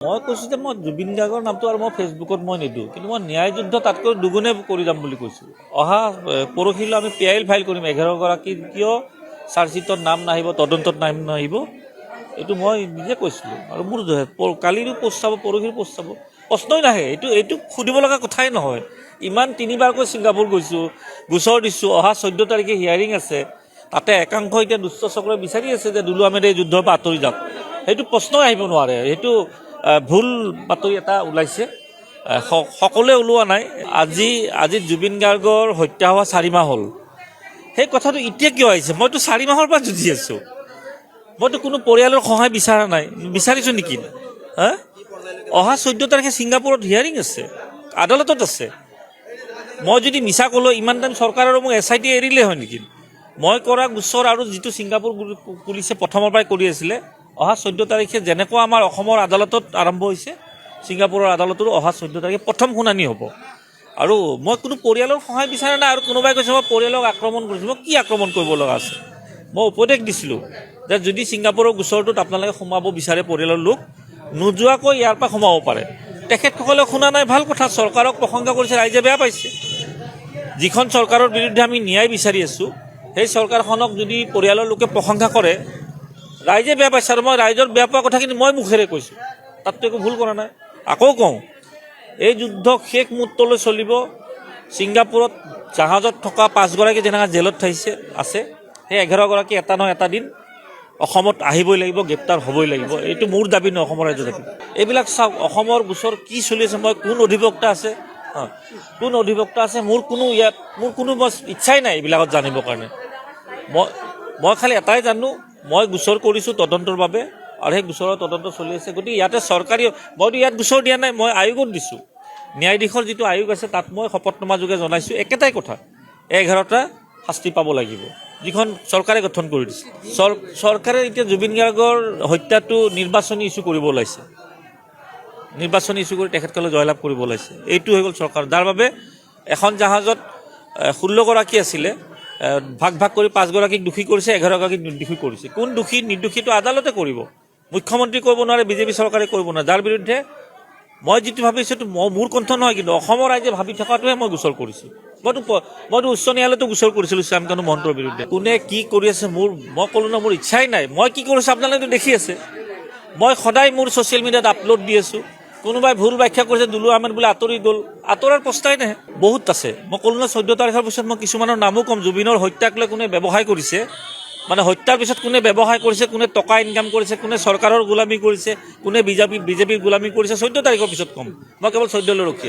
মই কৈছোঁ যে মই জুবিন গাৰ্গৰ নামটো আৰু মই ফেচবুকত মই নিদিওঁ, কিন্তু মই ন্যায় যুদ্ধ তাতকৈ দুগুণে কৰি যাম বুলি কৈছোঁ। অহা পৰহিলৈ আমি PIL ফাইল কৰিম 11গৰাকীৰ কিয় চাৰ্জশ্বিটত নাম নাহিব, তদন্তত নাম নাহিব, এইটো মই নিজে কৈছিলোঁ। আৰু মোৰ কালিৰো পোষ্ট চাব, পৰহিৰ পোষ্ট চাব, প্ৰশ্নই নাহে। এইটো সুধিব লগা কথাই নহয়। ইমান 3বাৰকৈ ছিংগাপুৰ গৈছোঁ, গোচৰ দিছোঁ, অহা 14 তাৰিখে হিয়াৰিং আছে, তাতে একাংশ এতিয়া দুষ্ট চক্ৰই বিচাৰি আছে যে দুলু আহমেদে এই যুদ্ধৰ পৰা আঁতৰি যাওক। সেইটো প্ৰশ্নই আহিব নোৱাৰে। সেইটো ভুল বাতৰি এটা ওলাইছে, সকলোৱে ওলোৱা নাই। আজি জুবিন গাৰ্গৰ হত্যা হোৱা 4 মাহ হ'ল। সেই কথাটো এতিয়া কিয় আহিছে? মইতো 4 মাহৰ পৰা যুঁজি আছোঁ। মইতো কোনো পৰিয়ালৰ সহায় বিচৰা নাই, বিচাৰিছোঁ নেকি? অহা 14 তাৰিখে ছিংগাপুৰত হিয়াৰিং আছে, আদালতত আছে। মই যদি মিছা ক'লোঁ, ইমান টাইম চৰকাৰৰ মোক SIT এৰিলে হয় নেকি? মই কৰা গোচৰ আৰু যিটো ছিংগাপুৰ পুলিচে প্ৰথমৰ পৰাই কৰি আছিলে, অহা 14 তাৰিখে যেনেকুৱা আমাৰ অসমৰ আদালতত আৰম্ভ হৈছে, ছিংগাপুৰৰ আদালতৰো অহা 14 তাৰিখে প্ৰথম শুনানি হ'ব। আৰু মই কোনো পৰিয়ালৰ সহায় বিচৰা নাই। আৰু কোনোবাই কৈছে মই পৰিয়ালক আক্ৰমণ কৰিছোঁ। মই কি আক্ৰমণ কৰিব লগা আছে? মই উপদেশ দিছিলোঁ যে যদি ছিংগাপুৰৰ গোচৰটোত আপোনালোকে সোমাব বিচাৰে, পৰিয়ালৰ লোক নোযোৱাকৈ ইয়াৰ পৰা সোমাব পাৰে। তেখেতসকলে শুনা নাই, ভাল কথা। চৰকাৰক প্ৰশংসা কৰিছে, ৰাইজে বেয়া পাইছে। যিখন চৰকাৰৰ বিৰুদ্ধে আমি ন্যায় বিচাৰি আছোঁ, সেই চৰকাৰখনক যদি পৰিয়ালৰ লোকে প্ৰশংসা কৰে, ৰাইজে বেয়া পাইছে। আৰু মই ৰাইজৰ বেয়া পোৱা কথাখিনি মই মুখেৰে কৈছোঁ, তাততো একো ভুল কৰা নাই। আকৌ কওঁ, এই যুদ্ধ শেষ মুহূৰ্তলৈ চলিব। ছিংগাপুৰত জাহাজত থকা 5গৰাকী যেনেকৈ জেলত আছে, সেই 11গৰাকী এটা নহয় এটা দিন অসমত আহিবই লাগিব, গ্ৰেপ্তাৰ হ'বই লাগিব। এইটো মোৰ দাবী নহয়, অসমৰ ৰাইজৰ দাবী। এইবিলাক চাওক, অসমৰ গোচৰ কি চলি আছে, মই কোন অধিবক্তা আছে, মোৰ কোনো ইচ্ছাই নাই এইবিলাকত জানিবৰ কাৰণে। মই খালি এটাই জানো, মই গোচৰ কৰিছোঁ তদন্তৰ বাবে, আৰু সেই গোচৰৰ তদন্ত চলি আছে। গতিকে ইয়াতে মইতো ইয়াত গোচৰ দিয়া নাই, মই আয়োগত দিছোঁ। ন্যায়াধীশৰ যিটো আয়োগ আছে, তাত মই শপতনামা যোগে জনাইছোঁ একেটাই কথা, 11টা শাস্তি পাব লাগিব, যিখন চৰকাৰে গঠন কৰি দিছে। চৰকাৰে এতিয়া জুবিন গাৰ্গৰ হত্যাটো নিৰ্বাচনী ইছ্যু কৰিব ওলাইছে, নিৰ্বাচনী ইছ্যু কৰি তেখেতসকলে জয়লাভ কৰিব ওলাইছে। এইটো হৈ গ'ল চৰকাৰ। যাৰ বাবে এখন জাহাজত 16গৰাকী আছিলে, ভাগ কৰি 5গৰাকীক দোষী কৰিছে, 11গৰাকীক নিৰ্দোষী কৰিছে। কোন দোষী নিৰ্দোষীটো আদালতে কৰিব, মুখ্যমন্ত্ৰী কৰিব নোৱাৰে, বিজেপি চৰকাৰে কৰিব নোৱাৰে। যাৰ বিৰুদ্ধে মই যিটো ভাবিছোঁ, এইটো মোৰ কণ্ঠ নহয়, কিন্তু অসমৰ ৰাইজে ভাবি থকাটোহে মই গোচৰ কৰিছোঁ। মইতো উচ্চ ন্যায়ালয়তো গোচৰ কৰিছিলোঁ শ্যামকানু মহন্তৰ বিৰুদ্ধে। কোনে কি কৰি আছে, মই ক'লোঁ ন, মোৰ ইচ্ছাই নাই। মই কি কৰিছোঁ আপোনালোকে দেখি আছে। মই সদায় মোৰ ছ'চিয়েল মিডিয়াত আপলোড দি আছোঁ। কোনোবাই ভুল ব্যাখ্যা কৰিছে, দুলু আহমেদ বোলে আঁতৰি গ'ল, আঁতৰাৰ প্ৰশ্নই নাহে। বহুত আছে। মই ক'লোঁ ন, 14 তাৰিখৰ পিছত মই কিছুমানৰ নামো ক'ম। জুবিনৰ হত্যাক লৈ কোনে ব্যৱসায় কৰিছে, মানে হত্যাৰ পিছত কোনে ব্যৱসায় কৰিছে, কোনে টকা ইনকাম কৰিছে, কোনে চৰকাৰৰ গোলামী কৰিছে, কোনে বিজেপিৰ গোলামী কৰিছে, 14 তাৰিখৰ পিছত ক'ম। মই কেৱল 14লৈ ৰখি আছোঁ।